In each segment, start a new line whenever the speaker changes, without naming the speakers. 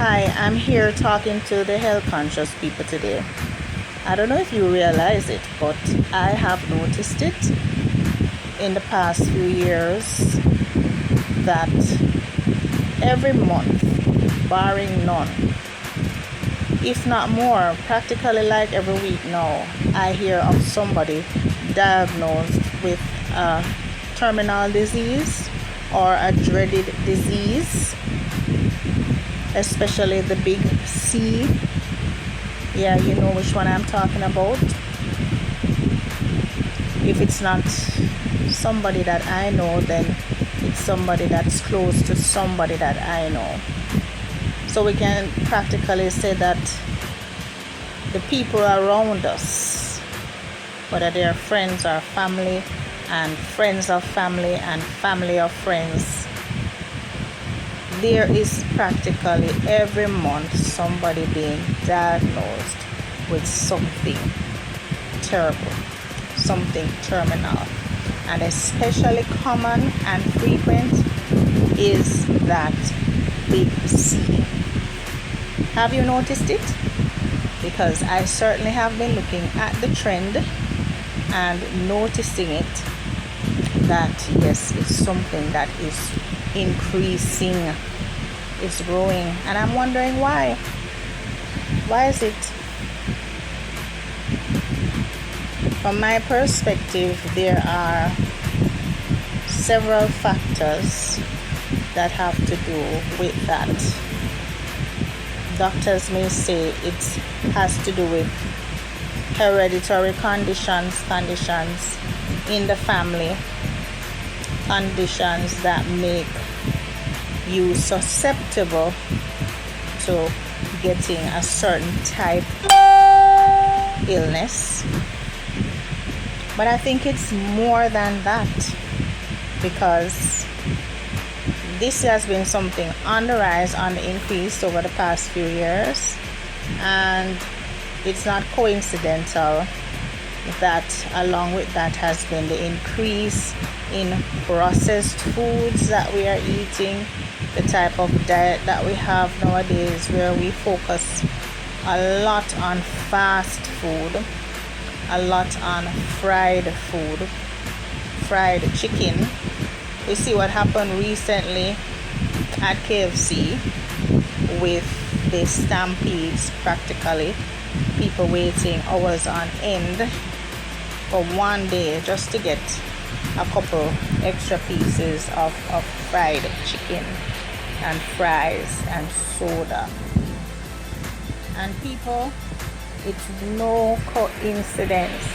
Hi, I'm here talking to the health conscious people today. I don't know if you realize it, but I have noticed it in the past few years that every month, barring none, if not more, practically like every week now, I hear of somebody diagnosed with a terminal disease or a dreaded disease, especially the big C. Yeah, you know which one I'm talking about. If it's not somebody that I know, then it's somebody that's close to somebody that I know. So we can practically say that the people around us, whether they're friends or family, and friends of family and family of friends, there is practically every month somebody being diagnosed with something terrible, something terminal. And especially common and frequent is that big C. Have you noticed it? Because I certainly have been looking at the trend and noticing it, that yes, it's something that is increasing, it's growing, and I'm wondering why. Why is it? From my perspective, there are several factors that have to do with that. Doctors may say it has to do with hereditary conditions in the family, conditions that make you susceptible to getting a certain type of illness. But I think it's more than that, because this has been something on the rise, on the increase over the past few years, and it's not coincidental that along with that has been the increase in processed foods that we are eating, the type of diet that we have nowadays, where we focus a lot on fast food, a lot on fried food, fried chicken. We see what happened recently at KFC with the stampedes, practically people waiting hours on end for one day just to get a couple extra pieces of fried chicken and fries and soda. And people, it's no coincidence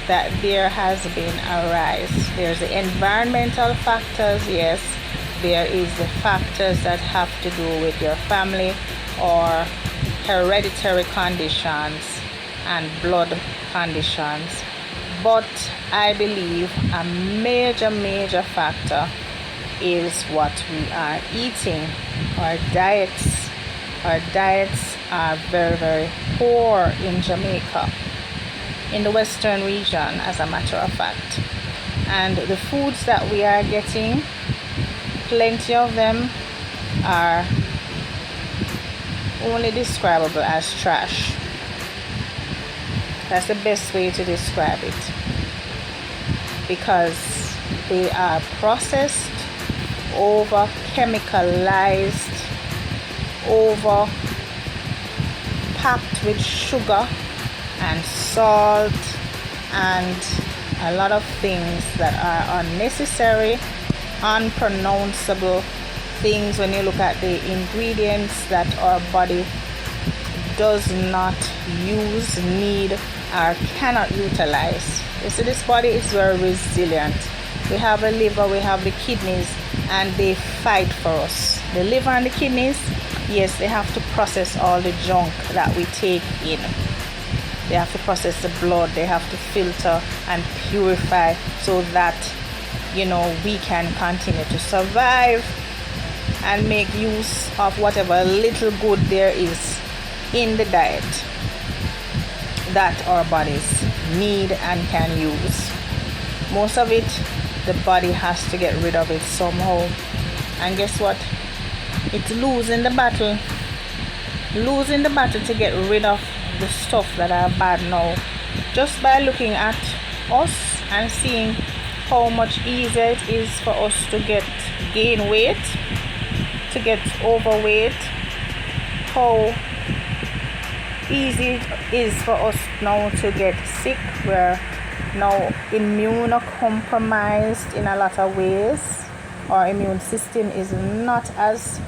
that there has been a rise. There's the environmental factors, yes. There is the factors that have to do with your family or hereditary conditions and blood conditions. But I believe a major factor is what we are eating. Our diets are very poor in Jamaica, in the western region, as a matter of fact. And the foods that we are getting, plenty of them are only describable as trash. That's the best way to describe it, because they are processed, over chemicalized, over packed with sugar and salt and a lot of things that are unnecessary, unpronounceable things when you look at the ingredients that our body does not use, need, or cannot utilize. You see, this body is very resilient. We have a liver, we have the kidneys, and they fight for us. The liver and the kidneys, yes, they have to process all the junk that we take in. They have to process the blood, they have to filter and purify so that, we can continue to survive and make use of whatever little good there is in the diet that our bodies need and can use. Most of it, the body has to get rid of it somehow. And guess what? It's losing the battle losing the battle to get rid of the stuff that are bad now, just by looking at us and seeing how much easier it is for us to gain weight, to get overweight, how easy it is for us now to get sick. We're now immunocompromised in a lot of ways. Our immune system is not as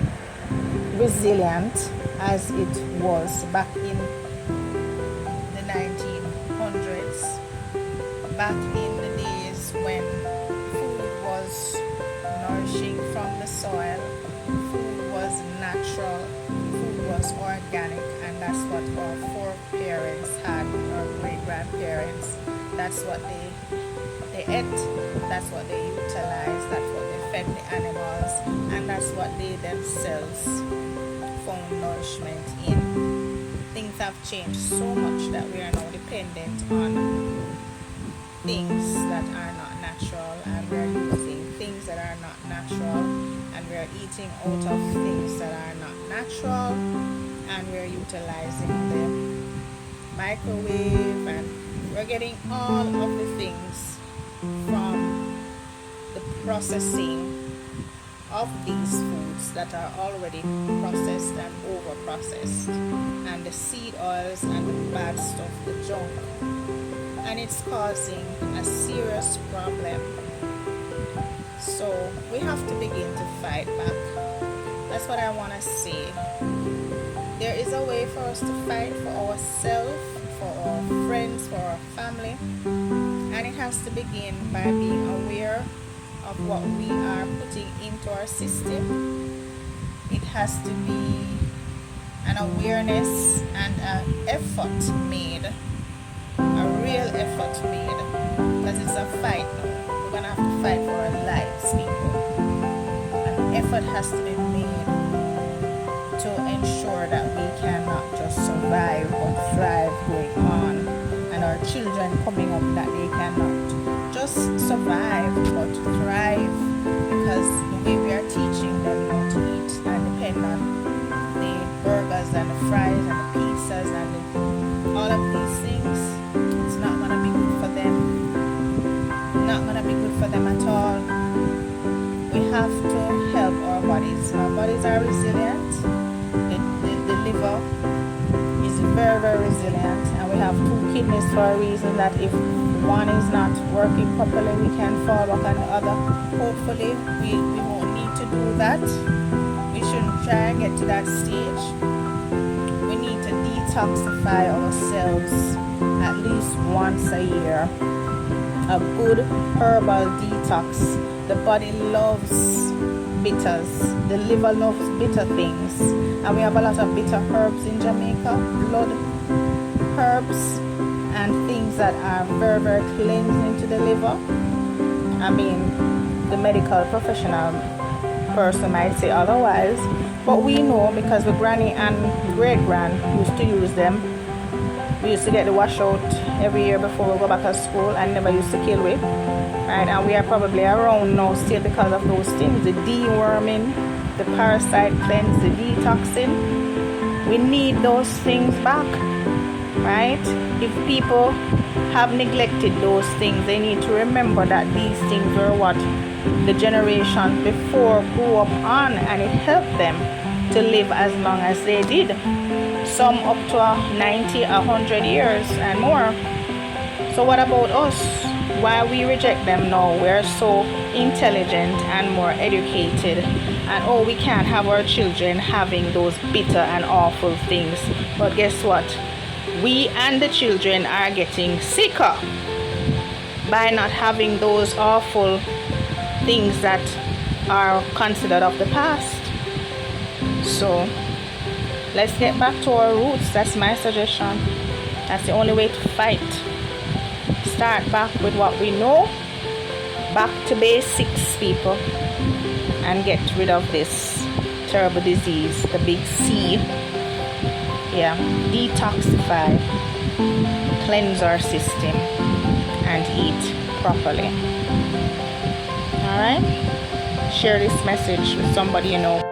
resilient as it was back in the 1900s, back in the days when food was nourishing from the soil, food was natural, food was organic, and that's what our foreparents had, our great-grandparents. That's what they ate, that's what they utilized, that's what they fed the animals, and that's what they themselves found nourishment in. Things have changed so much that we are now dependent on things that are not natural, and we are using things that are not natural, and we are eating out of things that are not natural, and we are utilizing the microwave, and we're getting all of the things from the processing of these foods that are already processed and over processed, and the seed oils and the bad stuff, the junk, and it's causing a serious problem. So we have to begin to fight back. That's what I want to say. There is a way for us to fight for ourselves, for our friends, for our family, and it has to begin by being aware of what we are putting into our system. It has to be an awareness and an effort made, a real effort made, because it's a fight now. We're gonna have to fight for our lives, people. An effort has to be made to ensure that we cannot just survive but thrive going on, and our children coming up, that they cannot just survive but thrive, because the way we are teaching them how to eat and depend on the burgers and the fries and the pizzas and all of these things, it's not going to be good for them. Not going to be good for them at all. We have to help our bodies. Our bodies are resilient. The liver is very, very resilient, and we have 2 kidneys for a reason, that if one is not working properly, we can fall back on the other. Hopefully we won't need to do that. We shouldn't try and get to that stage. We need to detoxify ourselves at least once a year. A good herbal detox. The body loves bitters. The liver loves bitter things, and we have a lot of bitter herbs in Jamaica, blood herbs, and things that are very, very cleansing to the liver. I mean, the medical professional person might say otherwise, but we know, because the granny and great grand used to use them. We used to get the washout every year before we go back to school, and never used to kill with, right? And we are probably around now still because of those things, the deworming, the parasite cleanse, the detoxing. We need those things back, right? If people have neglected those things, they need to remember that these things were what the generation before grew up on, and it helped them to live as long as they did. Some up to 90, 100 years and more. So what about us? Why we reject them now? We're so intelligent and more educated, and we can't have our children having those bitter and awful things. But guess what? We and the children are getting sicker by not having those awful things that are considered of the past. So let's get back to our roots. That's my suggestion. That's the only way to fight. Start back with what we know. Back to basics, people. And get rid of this terrible disease, the big C. Yeah. Detoxify. Cleanse our system. And eat properly. Alright? Share this message with somebody you know.